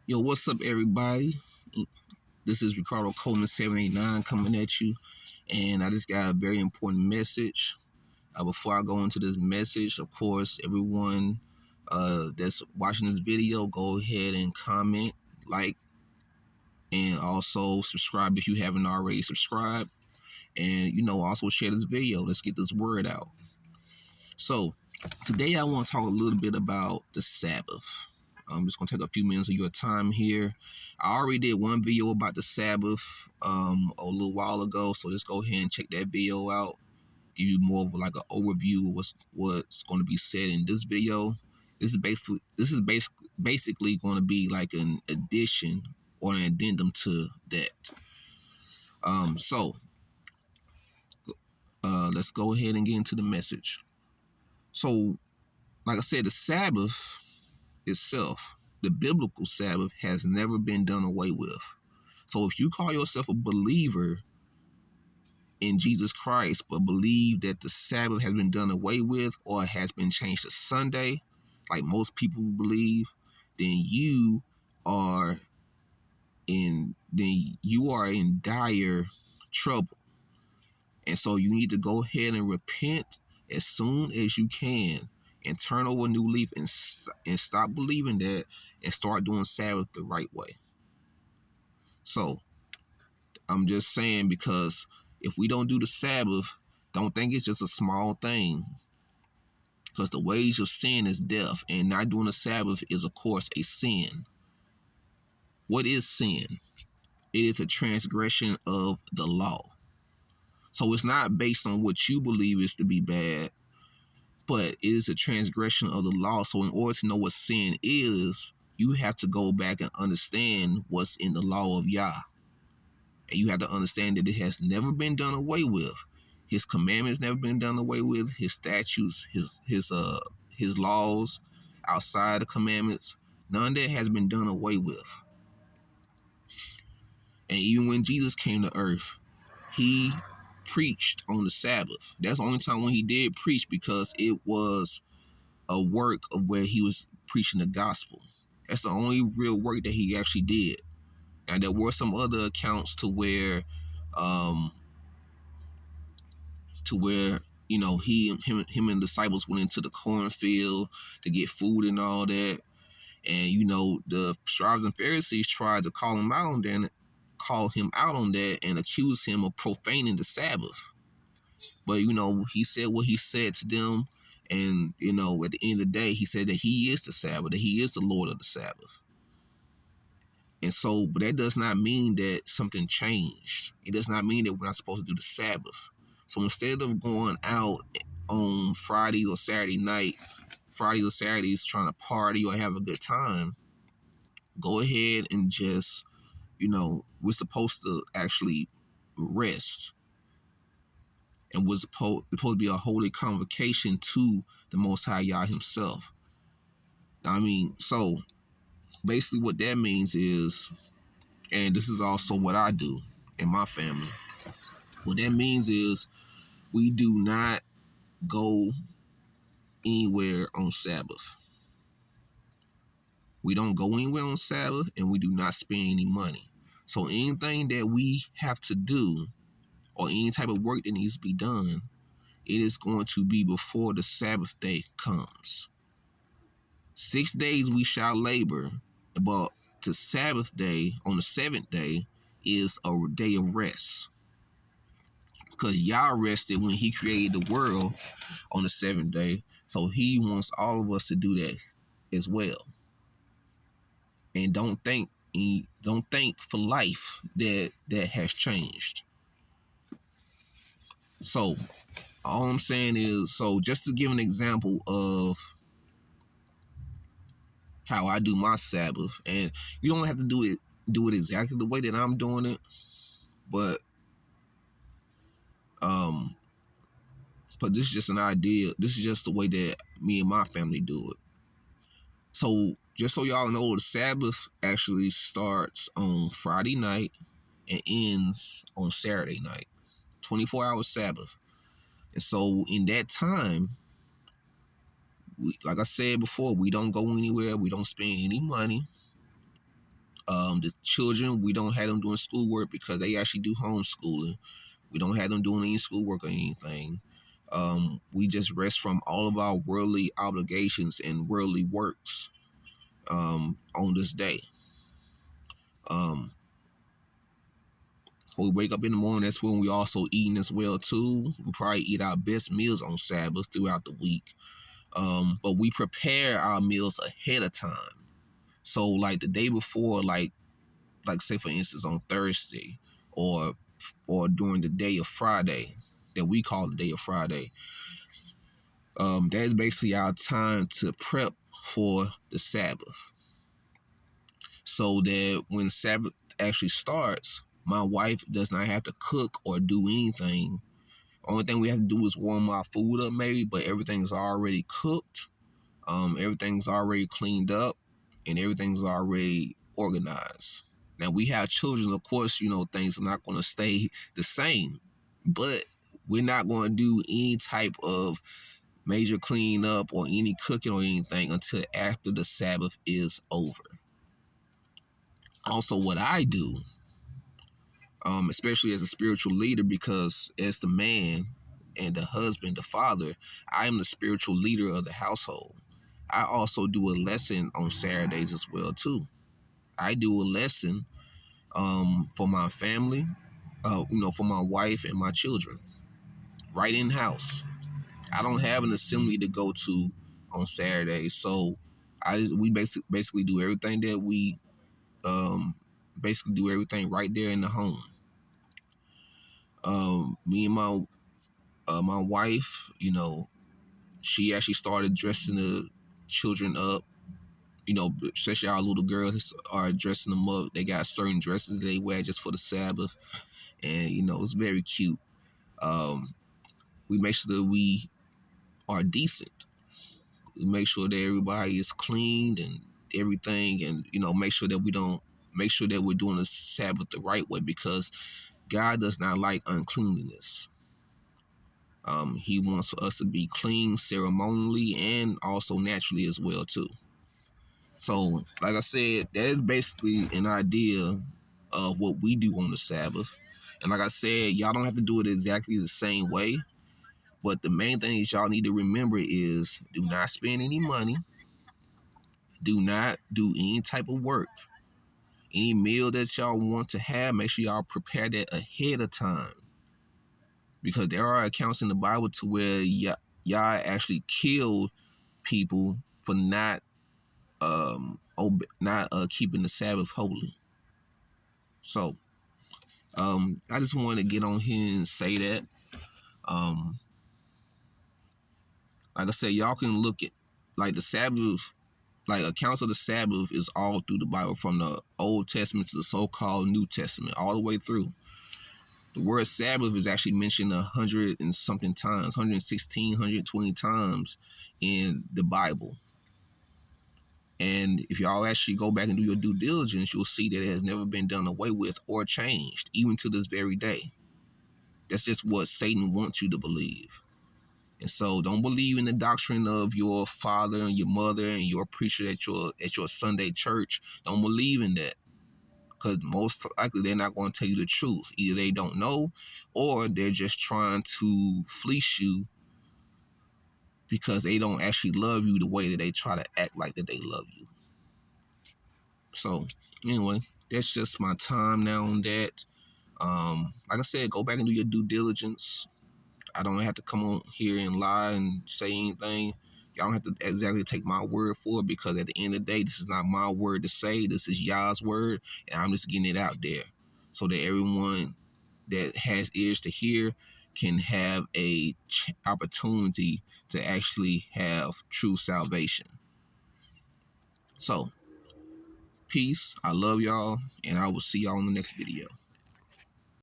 Yo, what's up, everybody? This is Ricardo Coleman 789 coming at you, and I just got a very important message. Before I go into this message, of course, everyone that's watching this video, go ahead and comment, like, and also subscribe if you haven't already subscribed. And, also share this video. Let's get this word out. So, today I want to talk a little bit about the Sabbath. I'm just going to take a few minutes of your time here. I already did one video about the Sabbath a little while ago, so just go ahead and check that video out. Give you more of like an overview of what's going to be said in this video. This is basically going to be like an addition or an addendum to that. So let's go ahead and get into the message. So, like I said, the Sabbath itself, the biblical Sabbath, has never been done away with. So if you call yourself a believer in Jesus Christ, but believe that the Sabbath has been done away with or has been changed to Sunday, like most people believe, then you are in dire trouble. And so you need to go ahead and repent as soon as you can and turn over a new leaf and stop believing that and start doing Sabbath the right way. So I'm just saying, because if we don't do the Sabbath, don't think it's just a small thing, because the wage of sin is death, and not doing the Sabbath is, of course, a sin. What is sin? It is a transgression of the law. So it's not based on what you believe is to be bad, but it is a transgression of the law. So in order to know what sin is, you have to go back and understand what's in the law of Yah. And you have to understand that it has never been done away with. His commandments never been done away with. His statutes, his laws outside the commandments, none of that has been done away with. And even when Jesus came to earth, he preached on the Sabbath. That's the only time when he did preach, because it was a work of where he was preaching the gospel. That's the only real work that he actually did. And there were some other accounts to where him and disciples went into the cornfield to get food and all that. And the scribes and Pharisees tried to call him out on that and accuse him of profaning the Sabbath. But he said what he said to them, and at the end of the day, he said that he is the Sabbath, that he is the Lord of the Sabbath. And so, but that does not mean that something changed. It does not mean that we're not supposed to do the Sabbath. So instead of going out on Friday or Saturdays trying to party or have a good time, go ahead and just, we're supposed to actually rest. And was supposed to be a holy convocation to the Most High Yah himself. So basically what that means is, and this is also what I do in my family, what that means is we do not go anywhere on Sabbath. We don't go anywhere on Sabbath, and we do not spend any money. So anything that we have to do, or any type of work that needs to be done, it is going to be before the Sabbath day comes. 6 days we shall labor, but the Sabbath day, on the seventh day, is a day of rest. Because Yah rested when he created the world on the seventh day. So he wants all of us to do that as well. And don't think for life that has changed. So all I'm saying is, so just to give an example of how I do my Sabbath, and you don't have to do it exactly the way that I'm doing it, but this is just an idea. This is just the way that me and my family do it. So just so y'all know, the Sabbath actually starts on Friday night and ends on Saturday night. 24-hour Sabbath. And so in that time, like I said before, we don't go anywhere. We don't spend any money. The children, we don't have them doing schoolwork because they actually do homeschooling. We don't have them doing any schoolwork or anything. We just rest from all of our worldly obligations and worldly works on this day. Um, when we wake up in the morning, that's when we also eating as well too. We probably eat our best meals on Sabbath throughout the week. But we prepare our meals ahead of time. So like the day before, like say for instance on Thursday or during the day of Friday that we call the day of Friday, that's basically our time to prep for the Sabbath. So that when Sabbath actually starts, my wife does not have to cook or do anything. Only thing we have to do is warm our food up maybe, but everything's already cooked. Everything's already cleaned up and everything's already organized. Now we have children, of course, things are not going to stay the same, but we're not going to do any type of major cleanup or any cooking or anything until after the Sabbath is over. Also, what I do, especially as a spiritual leader, because as the man and the husband, the father, I am the spiritual leader of the household. I also do a lesson on Saturdays as well too. I do a lesson for my family, for my wife and my children, right in house. I don't have an assembly to go to on Saturdays, so we basically do everything that we basically do everything right there in the home. Me and my wife, she actually started dressing the children up. Especially our little girls are dressing them up. They got certain dresses that they wear just for the Sabbath, and it's very cute. Um, we make sure that we are decent. We make sure that everybody is cleaned and everything, and make sure that we're doing the Sabbath the right way, because God does not like uncleanliness. He wants us to be clean ceremonially and also naturally as well too. So, like I said, that is basically an idea of what we do on the Sabbath. And like I said, y'all don't have to do it exactly the same way. But the main thing that y'all need to remember is do not spend any money. Do not do any type of work. Any meal that y'all want to have, make sure y'all prepare that ahead of time. Because there are accounts in the Bible to where y'all actually killed people for not keeping the Sabbath holy. So I just wanted to get on here and say that. Um, like I said, y'all can look at like the Sabbath, like accounts of the Sabbath is all through the Bible, from the Old Testament to the so-called New Testament, all the way through. The word Sabbath is actually mentioned 100 and something times, 116, 120 times in the Bible. And if y'all actually go back and do your due diligence, you'll see that it has never been done away with or changed, even to this very day. That's just what Satan wants you to believe. And so don't believe in the doctrine of your father and your mother and your preacher at your Sunday church. Don't believe in that, because most likely they're not going to tell you the truth. Either they don't know, or they're just trying to fleece you because they don't actually love you the way that they try to act like that they love you. So anyway, that's just my time now on that. Like I said, go back and do your due diligence. I don't have to come on here and lie and say anything. Y'all don't have to exactly take my word for it, because at the end of the day, this is not my word to say. This is Yah's word, and I'm just getting it out there so that everyone that has ears to hear can have a opportunity to actually have true salvation. So, peace. I love y'all, and I will see y'all in the next video.